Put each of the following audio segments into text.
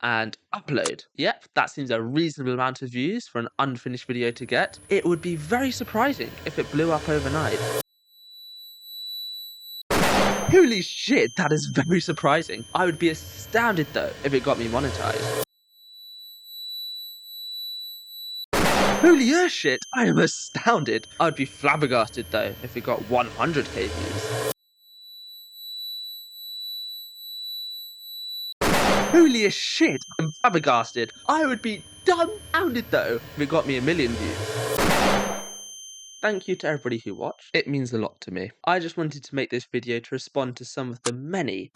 and upload. Yep, that seems a reasonable amount of views for an unfinished video to get. It would be very surprising if it blew up overnight. Holy shit, that is very surprising. I would be astounded though if it got me monetized. Holy shit, I am astounded. I would be flabbergasted though if it got 100k views. Holy shit, I'm flabbergasted. I would be dumbfounded though if it got me 1,000,000 views. Thank you to everybody who watched. It means a lot to me. I just wanted to make this video to respond to some of the many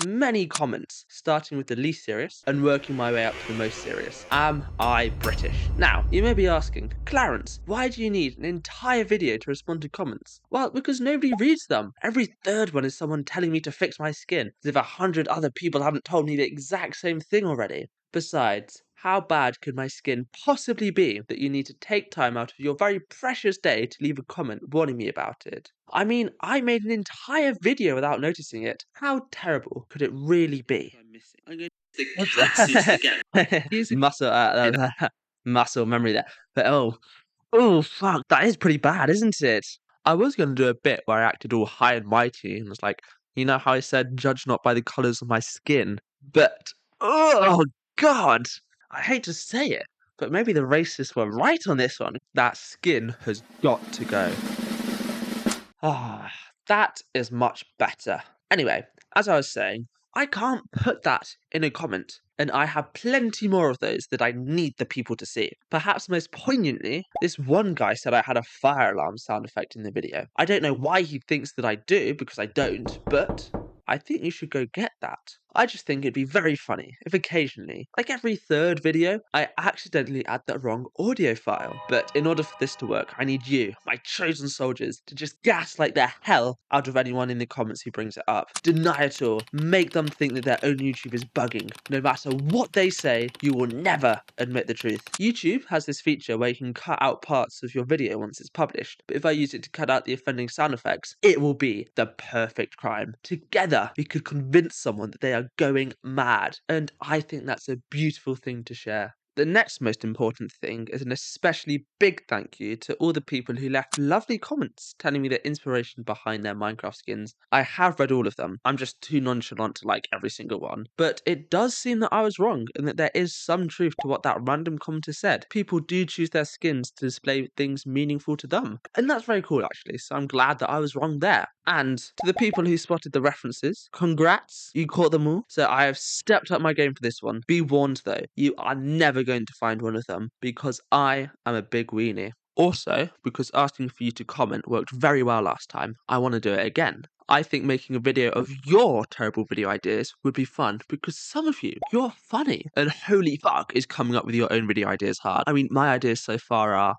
comments, starting with the least serious and working my way up to the most serious. Am I British? Now, you may be asking, Clarence, why do you need an entire video to respond to comments? Well, because nobody reads them. Every third one is someone telling me to fix my skin, as if 100 other people haven't told me the exact same thing already. Besides, how bad could my skin possibly be that you need to take time out of your very precious day to leave a comment warning me about it? I mean, I made an entire video without noticing it. How terrible could it really be? I'm going to muscle, muscle memory there. But oh fuck, that is pretty bad, isn't it? I was going to do a bit where I acted all high and mighty and was like, you know how I said, judge not by the colours of my skin? But, oh god! I hate to say it, but maybe the racists were right on this one. That skin has got to go. Ah, that is much better. Anyway, as I was saying, I can't put that in a comment, and I have plenty more of those that I need the people to see. Perhaps most poignantly, this one guy said I had a fire alarm sound effect in the video. I don't know why he thinks that I do, because I don't, but I think you should go get that. I just think it'd be very funny if occasionally, like every third video, I accidentally add the wrong audio file. But in order for this to work, I need you, my chosen soldiers, to just gaslight the hell out of anyone in the comments who brings it up. Deny it all. Make them think that their own YouTube is bugging. No matter what they say, you will never admit the truth. YouTube has this feature where you can cut out parts of your video once it's published. But if I use it to cut out the offending sound effects, it will be the perfect crime. Together, we could convince someone that they are going mad, and I think that's a beautiful thing to share. The next most important thing is an especially big thank you to all the people who left lovely comments telling me the inspiration behind their Minecraft skins. I have read all of them. I'm just too nonchalant to like every single one. But it does seem that I was wrong and that there is some truth to what that random commenter said. People do choose their skins to display things meaningful to them. And that's very cool actually, so I'm glad that I was wrong there. And to the people who spotted the references, congrats, you caught them all. So I have stepped up my game for this one. Be warned though, you are never going to find one of them because I am a big weenie. Also, because asking for you to comment worked very well last time, I want to do it again. I think making a video of your terrible video ideas would be fun because some of you, you're funny. And holy fuck is coming up with your own video ideas hard. I mean, my ideas so far are...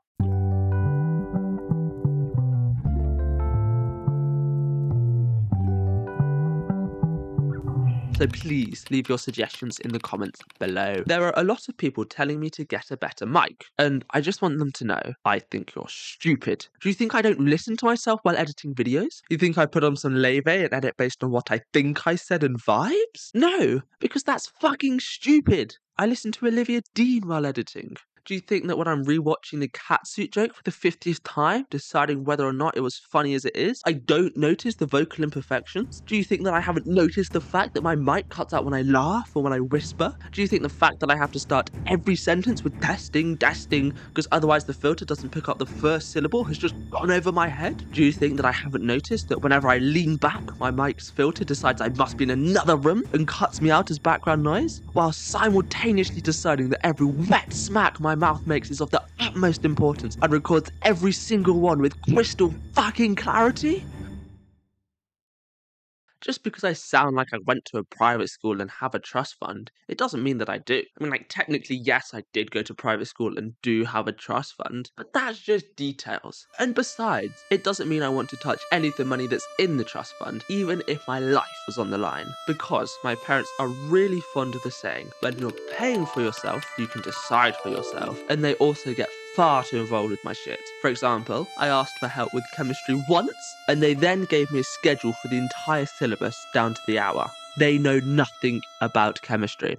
So please leave your suggestions in the comments below. There are a lot of people telling me to get a better mic, and I just want them to know, I think you're stupid. Do you think I don't listen to myself while editing videos? You think I put on some leve and edit based on what I think I said and vibes? No, because that's fucking stupid. I listen to Olivia Dean while editing. Do you think that when I'm rewatching the catsuit joke for the 50th time, deciding whether or not it was funny as it is, I don't notice the vocal imperfections? Do you think that I haven't noticed the fact that my mic cuts out when I laugh or when I whisper? Do you think the fact that I have to start every sentence with testing, because otherwise the filter doesn't pick up the first syllable has just gone over my head? Do you think that I haven't noticed that whenever I lean back, my mic's filter decides I must be in another room and cuts me out as background noise, while simultaneously deciding that every wet smack my mouth makes is of the utmost importance and records every single one with crystal fucking clarity? Just because I sound like I went to a private school and have a trust fund, it doesn't mean that I do. I mean, like, technically, yes, I did go to private school and do have a trust fund, but that's just details. And besides, it doesn't mean I want to touch any of the money that's in the trust fund, even if my life was on the line. Because my parents are really fond of the saying, when you're paying for yourself, you can decide for yourself. And they also get far too involved with my shit. For example, I asked for help with chemistry once, and they then gave me a schedule for the entire syllabus down to the hour. They know nothing about chemistry.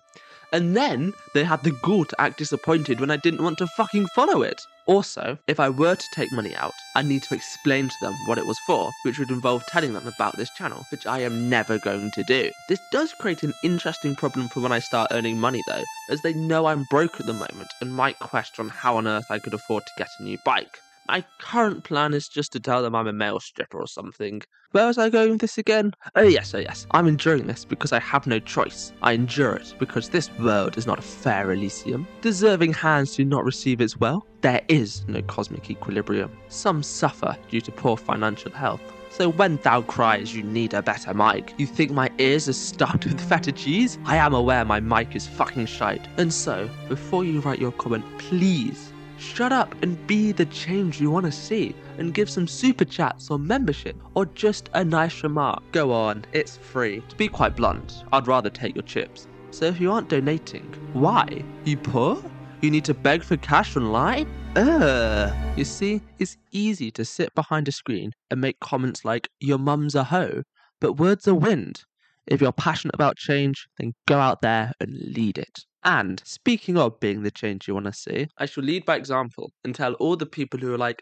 And then they had the gall to act disappointed when I didn't want to fucking follow it. Also, if I were to take money out, I need to explain to them what it was for, which would involve telling them about this channel, which I am never going to do. This does create an interesting problem for when I start earning money though, as they know I'm broke at the moment and might question how on earth I could afford to get a new bike. My current plan is just to tell them I'm a male stripper or something. Where was I going with this again? Oh yes. I'm enduring this because I have no choice. I endure it because this world is not a fair Elysium. Deserving hands do not receive its wealth. There is no cosmic equilibrium. Some suffer due to poor financial health. So when thou cries you need a better mic, you think my ears are stuffed with feta cheese? I am aware my mic is fucking shite. And so, before you write your comment, please shut up and be the change you want to see, and give some super chats or membership, or just a nice remark. Go on, it's free. To be quite blunt, I'd rather take your chips. So if you aren't donating, why? You poor? You need to beg for cash online? You see, it's easy to sit behind a screen and make comments like, your mum's a hoe, but words are wind. If you're passionate about change, then go out there and lead it. And speaking of being the change you want to see, I shall lead by example and tell all the people who are like,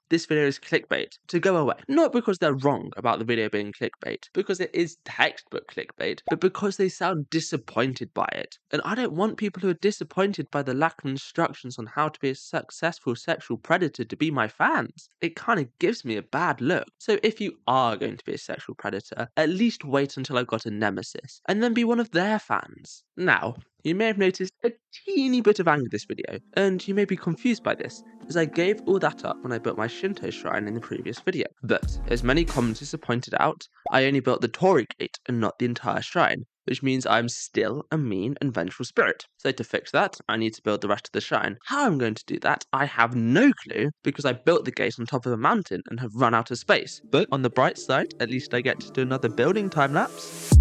this video is clickbait, to go away. Not because they're wrong about the video being clickbait, because it is textbook clickbait, but because they sound disappointed by it. And I don't want people who are disappointed by the lack of instructions on how to be a successful sexual predator to be my fans. It kind of gives me a bad look. So if you are going to be a sexual predator, at least wait until I've got a nemesis, and then be one of their fans. Now, you may have noticed a teeny bit of anger this video, and you may be confused by this, as I gave all that up when I built my Shinto shrine in the previous video. But, as many commenters have pointed out, I only built the Torii gate and not the entire shrine, which means I'm still a mean and vengeful spirit. So to fix that, I need to build the rest of the shrine. How I'm going to do that, I have no clue, because I built the gate on top of a mountain and have run out of space. But on the bright side, at least I get to do another building time lapse.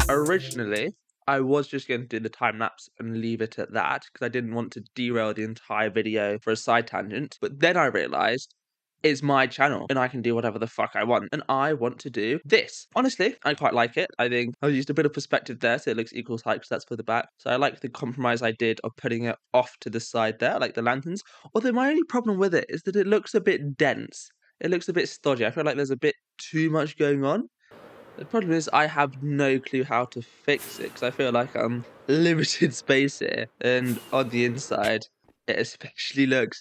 Originally, I was just going to do the time lapse and leave it at that because I didn't want to derail the entire video for a side tangent. But then I realized it's my channel and I can do whatever the fuck I want. And I want to do this. Honestly, I quite like it. I think I used a bit of perspective there so it looks equal height because that's for the back. So I like the compromise I did of putting it off to the side there, like the lanterns. Although my only problem with it is that it looks a bit dense. It looks a bit stodgy. I feel like there's a bit too much going on. The problem is I have no clue how to fix it because I feel like I'm limited space here, and on the inside, it especially looks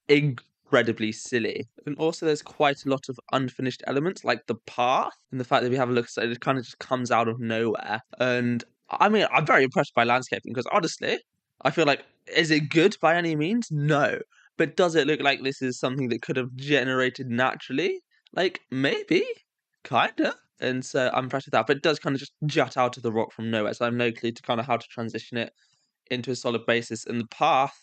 incredibly silly. And also, there's quite a lot of unfinished elements, like the path, and the fact that we have a look, so it kind of just comes out of nowhere. And I mean, I'm very impressed by landscaping because honestly, I feel like, is it good by any means? No. But does it look like this is something that could have generated naturally? Like, maybe, kinda. And so I'm impressed with that, but it does kind of just jut out of the rock from nowhere, so I have no clue to kind of how to transition it into a solid basis. And the path,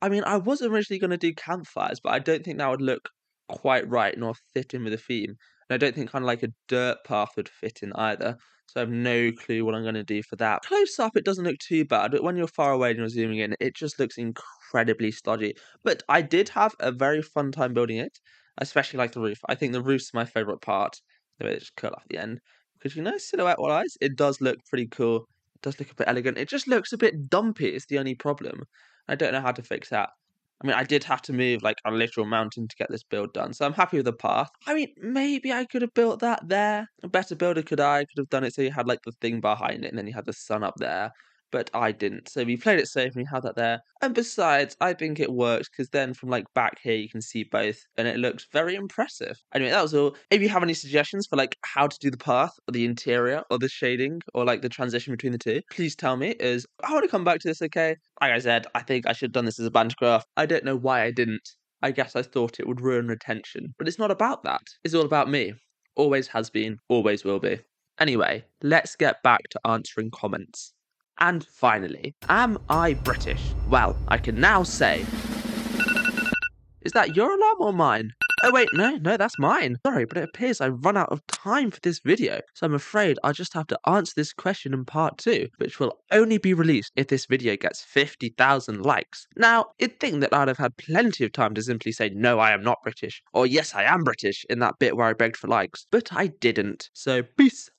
I mean, I was originally going to do campfires, but I don't think that would look quite right nor fit in with the theme. And I don't think kind of like a dirt path would fit in either. So I have no clue what I'm going to do for that. Close up, it doesn't look too bad, but when you're far away and you're zooming in, it just looks incredibly stodgy. But I did have a very fun time building it, especially like the roof. I think the roof's my favorite part. The way it just cut off the end. Because, silhouette-wise, it does look pretty cool. It does look a bit elegant. It just looks a bit dumpy is the only problem. I don't know how to fix that. I mean, I did have to move, like, a literal mountain to get this build done, so I'm happy with the path. I mean, maybe I could have built that there. A better builder could I. Could have done it so you had, like, the thing behind it, and then you had the sun up there. But I didn't. So we played it safe and we had that there. And besides, I think it works because then from like back here you can see both and it looks very impressive. Anyway, that was all. If you have any suggestions for like how to do the path or the interior or the shading or like the transition between the two, please tell me, as I want to come back to this, okay? Like I said, I think I should have done this as a banter graph. I don't know why I didn't. I guess I thought it would ruin retention. But it's not about that. It's all about me. Always has been, always will be. Anyway, let's get back to answering comments. And finally, am I British? Well, I can now say, is that your alarm or mine? Oh wait, no, that's mine. Sorry, but it appears I've run out of time for this video, so I'm afraid I'll just have to answer this question in part 2, which will only be released if this video gets 50,000 likes. Now, you'd think that I'd have had plenty of time to simply say, no, I am not British, or yes, I am British, in that bit where I begged for likes, but I didn't. So, peace.